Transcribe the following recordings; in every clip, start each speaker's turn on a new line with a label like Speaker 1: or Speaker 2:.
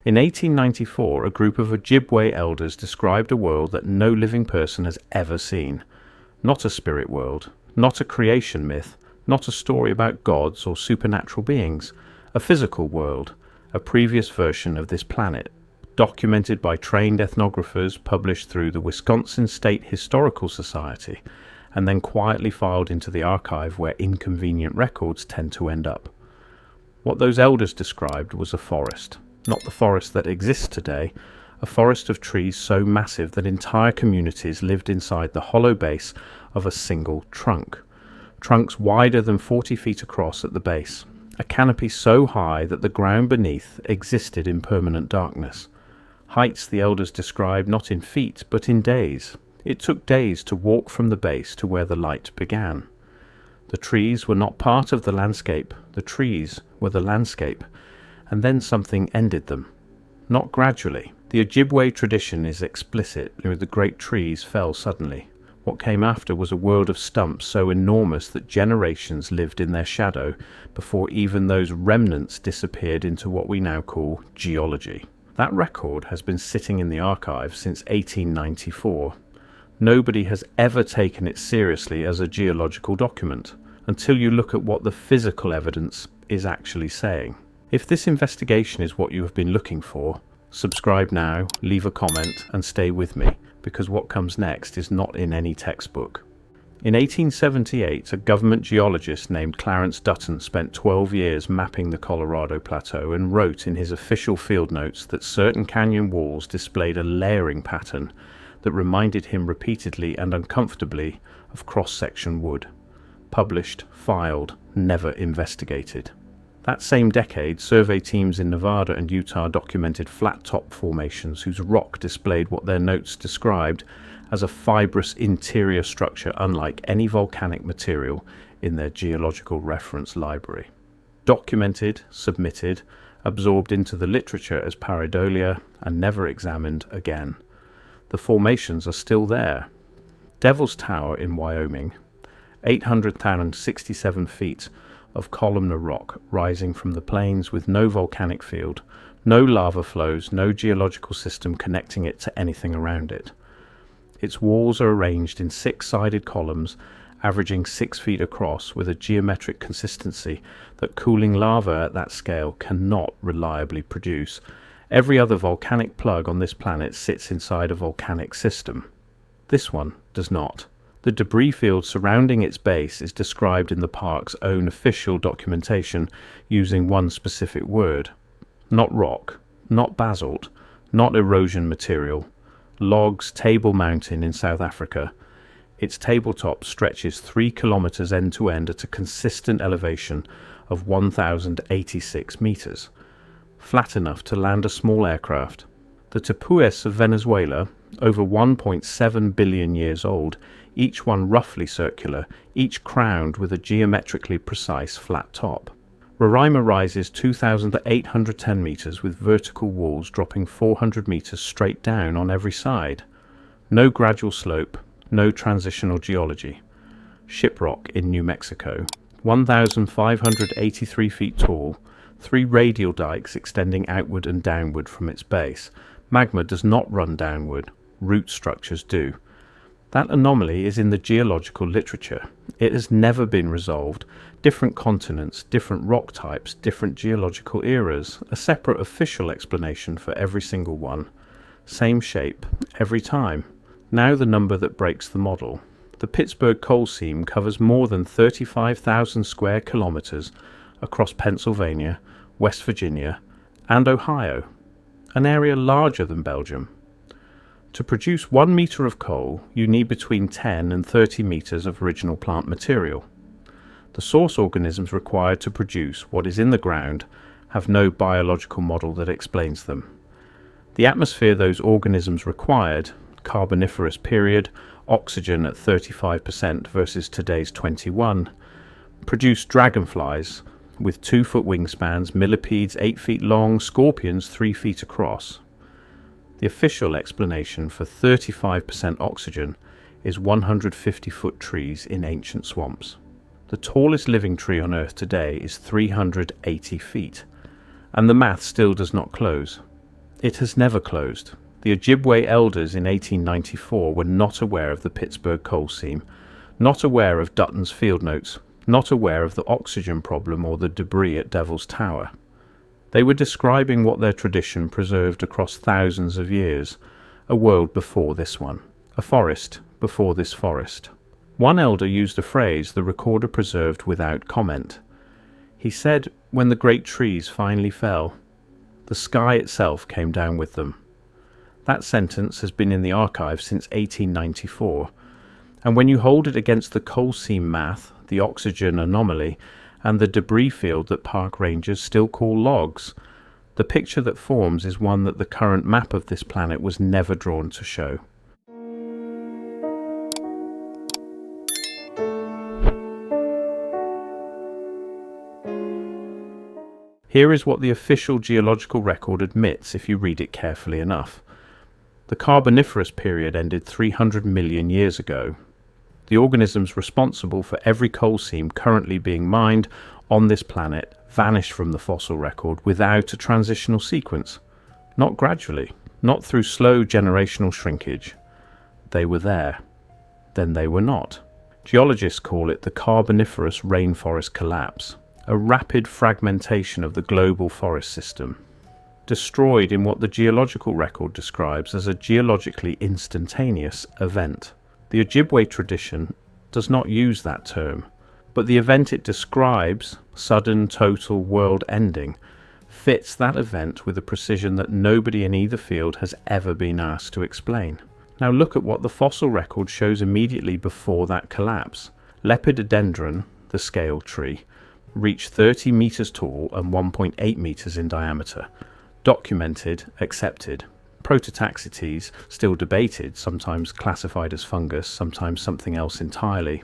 Speaker 1: In 1894, a group of Ojibwe elders described a world that no living person has ever seen. Not a spirit world, not a creation myth, not a story about gods or supernatural beings. A physical world, a previous version of this planet, documented by trained ethnographers, published through the Wisconsin State Historical Society, and then quietly filed into the archive where inconvenient records tend to end up. What those elders described was a forest. Not the forest that exists today, a forest of trees so massive that entire communities lived inside the hollow base of a single trunk. Trunks wider than 40 feet across at the base, a canopy so high that the ground beneath existed in permanent darkness. Heights the elders described not in feet but in days. It took days to walk from the base to where the light began. The trees were not part of the landscape, the trees were the landscape. And then something ended them. Not gradually. The Ojibwe tradition is explicit. The great trees fell suddenly. What came after was a world of stumps so enormous that generations lived in their shadow before even those remnants disappeared into what we now call geology. That record has been sitting in the archive since 1894. Nobody has ever taken it seriously as a geological document, until you look at what the physical evidence is actually saying. If this investigation is what you have been looking for, subscribe now, leave a comment, and stay with me, because what comes next is not in any textbook. In 1878, a government geologist named Clarence Dutton spent 12 years mapping the Colorado Plateau and wrote in his official field notes that certain canyon walls displayed a layering pattern that reminded him repeatedly and uncomfortably of cross-section wood. Published, filed, never investigated. That same decade, survey teams in Nevada and Utah documented flat-top formations whose rock displayed what their notes described as a fibrous interior structure unlike any volcanic material in their geological reference library. Documented, submitted, absorbed into the literature as pareidolia, and never examined again. The formations are still there. Devil's Tower in Wyoming, 867 feet of columnar rock rising from the plains with no volcanic field, no lava flows, no geological system connecting it to anything around it. Its walls are arranged in 6-sided columns averaging 6 feet across with a geometric consistency that cooling lava at that scale cannot reliably produce. Every other volcanic plug on this planet sits inside a volcanic system. This one does not. The debris field surrounding its base is described in the park's own official documentation using one specific word. Not rock, not basalt, not erosion material. Logs Table Mountain in South Africa. Its tabletop stretches 3 kilometers end to end at a consistent elevation of 1,086 meters. Flat enough to land a small aircraft. The tepuis of Venezuela, over 1.7 billion years old, each one roughly circular, each crowned with a geometrically precise flat top. Roraima rises 2,810 meters with vertical walls dropping 400 meters straight down on every side. No gradual slope, no transitional geology. Shiprock in New Mexico, 1,583 feet tall, 3 radial dikes extending outward and downward from its base. Magma does not run downward, root structures do. That anomaly is in the geological literature. It has never been resolved. Different continents, different rock types, different geological eras, a separate official explanation for every single one. Same shape, every time. Now the number that breaks the model. The Pittsburgh coal seam covers more than 35,000 square kilometers across Pennsylvania, West Virginia, and Ohio, an area larger than Belgium. To produce 1 meter of coal, you need between 10 and 30 meters of original plant material. The source organisms required to produce what is in the ground have no biological model that explains them. The atmosphere those organisms required, Carboniferous period, oxygen at 35% versus today's 21%, produced dragonflies with 2-foot wingspans, millipedes 8 feet long, scorpions 3 feet across. The official explanation for 35% oxygen is 150-foot trees in ancient swamps. The tallest living tree on Earth today is 380 feet, and the math still does not close. It has never closed. The Ojibwe elders in 1894 were not aware of the Pittsburgh coal seam, not aware of Dutton's field notes, not aware of the oxygen problem or the debris at Devil's Tower. They were describing what their tradition preserved across thousands of years, a world before this one, a forest before this forest. One elder used a phrase the recorder preserved without comment. He said, when the great trees finally fell, the sky itself came down with them. That sentence has been in the archive since 1894, and when you hold it against the coal seam math, the oxygen anomaly, and the debris field that park rangers still call logs, the picture that forms is one that the current map of this planet was never drawn to show. Here is what the official geological record admits if you read it carefully enough. The Carboniferous period ended 300 million years ago. The organisms responsible for every coal seam currently being mined on this planet vanished from the fossil record without a transitional sequence. Not gradually, not through slow generational shrinkage. They were there. Then they were not. Geologists call it the Carboniferous rainforest collapse, a rapid fragmentation of the global forest system, destroyed in what the geological record describes as a geologically instantaneous event. The Ojibwe tradition does not use that term, but the event it describes, sudden total world ending, fits that event with a precision that nobody in either field has ever been asked to explain. Now look at what the fossil record shows immediately before that collapse. Lepidodendron, the scale tree, reached 30 meters tall and 1.8 meters in diameter. Documented, accepted. Prototaxites, still debated, sometimes classified as fungus, sometimes something else entirely,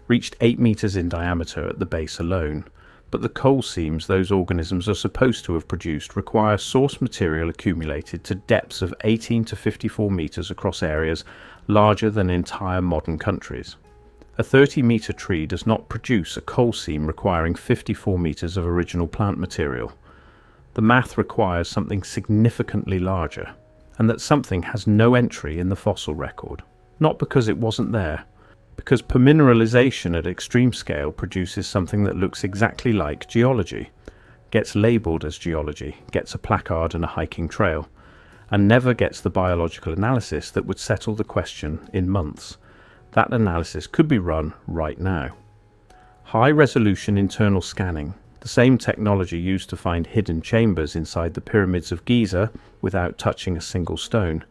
Speaker 1: reached 8 meters in diameter at the base alone. But the coal seams those organisms are supposed to have produced require source material accumulated to depths of 18 to 54 meters across areas larger than entire modern countries. A 30-meter tree does not produce a coal seam requiring 54 meters of original plant material. The math requires something significantly larger, and that something has no entry in the fossil record. Not because it wasn't there, because permineralization at extreme scale produces something that looks exactly like geology, gets labelled as geology, gets a placard and a hiking trail, and never gets the biological analysis that would settle the question in months. That analysis could be run right now. High-resolution internal scanning, the same technology used to find hidden chambers inside the pyramids of Giza without touching a single stone,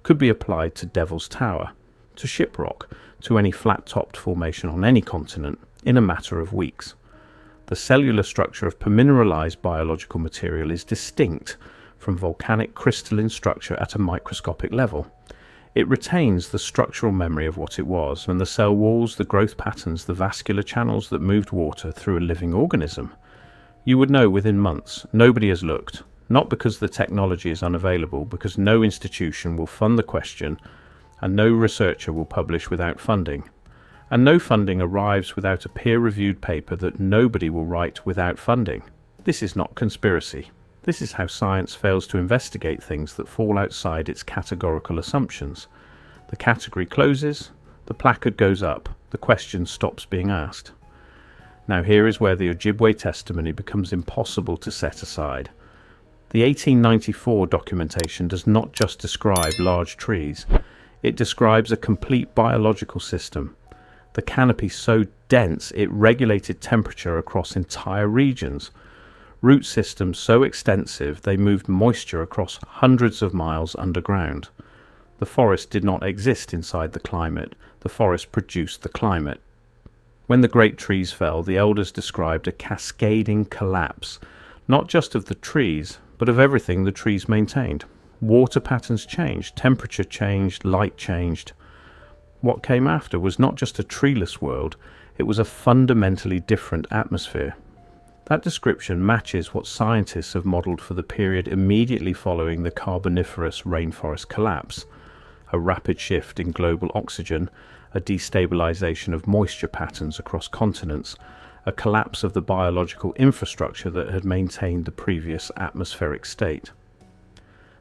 Speaker 1: could be applied to Devil's Tower, to Shiprock, to any flat-topped formation on any continent in a matter of weeks. The cellular structure of permineralized biological material is distinct from volcanic crystalline structure at a microscopic level. It retains the structural memory of what it was, and the cell walls, the growth patterns, the vascular channels that moved water through a living organism. You would know within months. Nobody has looked, not because the technology is unavailable, because no institution will fund the question, and no researcher will publish without funding. And no funding arrives without a peer-reviewed paper that nobody will write without funding. This is not conspiracy. This is how science fails to investigate things that fall outside its categorical assumptions. The category closes, the placard goes up, the question stops being asked. Now here is where the Ojibwe testimony becomes impossible to set aside. The 1894 documentation does not just describe large trees, it describes a complete biological system. The canopy so dense it regulated temperature across entire regions. Root systems so extensive they moved moisture across hundreds of miles underground. The forest did not exist inside the climate, the forest produced the climate. When the great trees fell, the elders described a cascading collapse, not just of the trees, but of everything the trees maintained. Water patterns changed, temperature changed, light changed. What came after was not just a treeless world, it was a fundamentally different atmosphere. That description matches what scientists have modelled for the period immediately following the Carboniferous rainforest collapse. A rapid shift in global oxygen, a destabilization of moisture patterns across continents, a collapse of the biological infrastructure that had maintained the previous atmospheric state.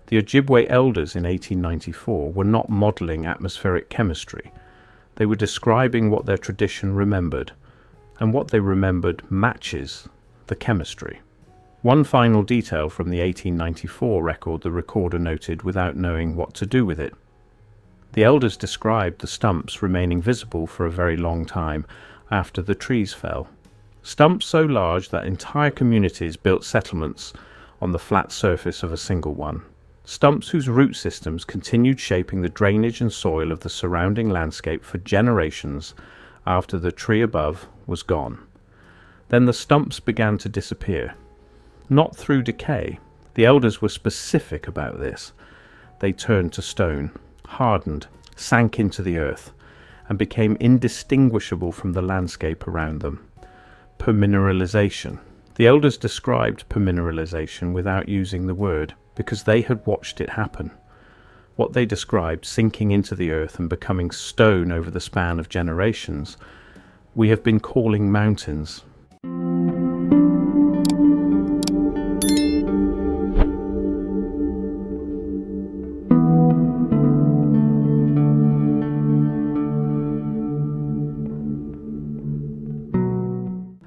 Speaker 1: The Ojibwe elders in 1894 were not modelling atmospheric chemistry. They were describing what their tradition remembered, and what they remembered matches the chemistry. One final detail from the 1894 record the recorder noted without knowing what to do with it. The elders described the stumps remaining visible for a very long time after the trees fell. Stumps so large that entire communities built settlements on the flat surface of a single one. Stumps whose root systems continued shaping the drainage and soil of the surrounding landscape for generations after the tree above was gone. Then the stumps began to disappear. Not through decay. The elders were specific about this. They turned to stone, hardened, sank into the earth, and became indistinguishable from the landscape around them. Permineralization. The elders described permineralization without using the word, because they had watched it happen. What they described, sinking into the earth and becoming stone over the span of generations, we have been calling mountains.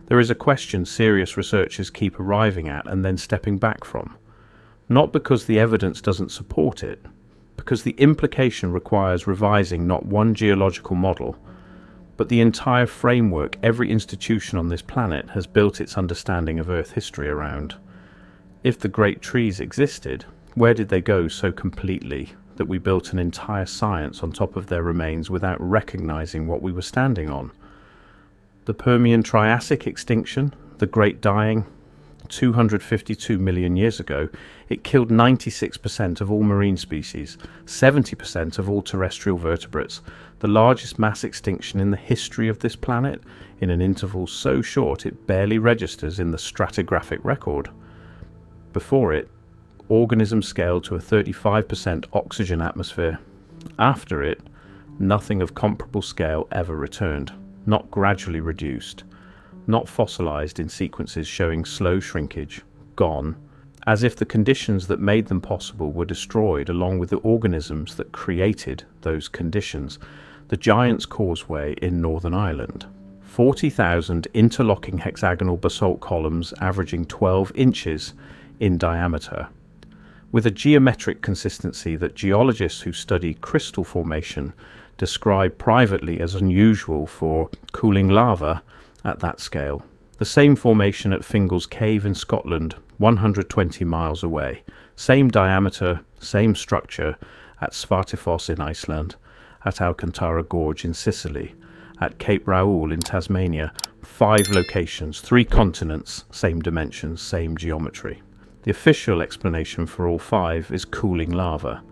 Speaker 1: There is a question serious researchers keep arriving at and then stepping back from. Not because the evidence doesn't support it, because the implication requires revising not one geological model, but the entire framework every institution on this planet has built its understanding of Earth history around. If the great trees existed, where did they go so completely that we built an entire science on top of their remains without recognizing what we were standing on? The Permian Triassic extinction, the Great Dying, 252 million years ago, it killed 96% of all marine species, 70% of all terrestrial vertebrates, the largest mass extinction in the history of this planet, in an interval so short it barely registers in the stratigraphic record. Before it, organisms scaled to a 35% oxygen atmosphere. After it, nothing of comparable scale ever returned, not gradually reduced, not fossilized in sequences showing slow shrinkage, gone, as if the conditions that made them possible were destroyed along with the organisms that created those conditions. The Giant's Causeway in Northern Ireland. 40,000 interlocking hexagonal basalt columns averaging 12 inches in diameter, with a geometric consistency that geologists who study crystal formation describe privately as unusual for cooling lava at that scale. The same formation at Fingal's Cave in Scotland, 120 miles away. Same diameter, same structure at Svartifoss in Iceland, at Alcantara Gorge in Sicily, at Cape Raoul in Tasmania. 5 locations, 3 continents, same dimensions, same geometry. The official explanation for all 5 is cooling lava.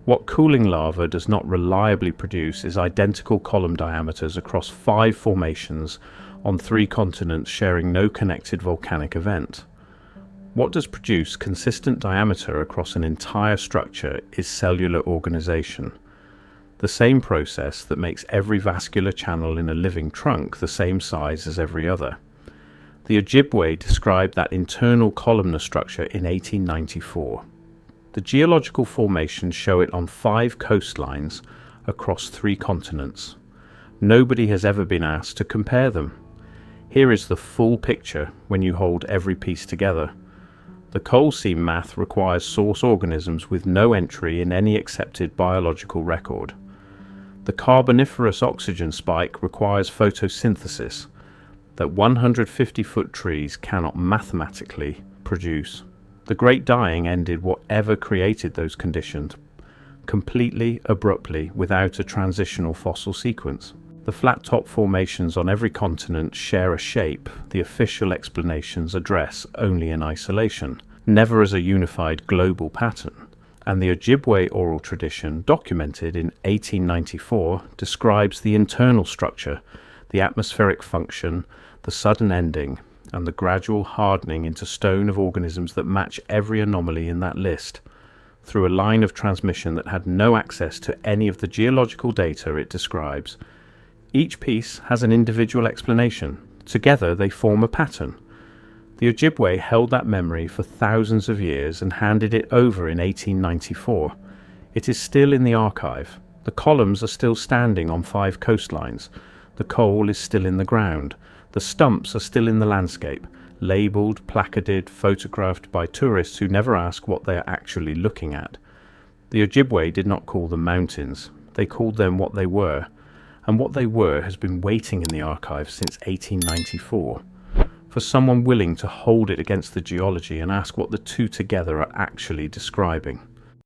Speaker 1: What cooling lava does not reliably produce is identical column diameters across 5 formations on 3 continents sharing no connected volcanic event. What does produce consistent diameter across an entire structure is cellular organization, the same process that makes every vascular channel in a living trunk the same size as every other. The Ojibwe described that internal columnar structure in 1894. The geological formations show it on 5 coastlines across 3 continents. Nobody has ever been asked to compare them. Here is the full picture when you hold every piece together. The coal seam math requires source organisms with no entry in any accepted biological record. The Carboniferous oxygen spike requires photosynthesis that 150-foot trees cannot mathematically produce. The Great Dying ended whatever created those conditions, completely, abruptly, without a transitional fossil sequence. The flat-top formations on every continent share a shape the official explanations address only in isolation, never as a unified global pattern. And the Ojibwe oral tradition, documented in 1894, describes the internal structure, the atmospheric function, the sudden ending, and the gradual hardening into stone of organisms that match every anomaly in that list, through a line of transmission that had no access to any of the geological data it describes. Each piece has an individual explanation. Together they form a pattern. The Ojibwe held that memory for thousands of years and handed it over in 1894. It is still in the archive. The columns are still standing on 5 coastlines. The coal is still in the ground. The stumps are still in the landscape, labelled, placarded, photographed by tourists who never ask what they are actually looking at. The Ojibwe did not call them mountains. They called them what they were. And what they were has been waiting in the archive since 1894. For someone willing to hold it against the geology and ask what the two together are actually describing.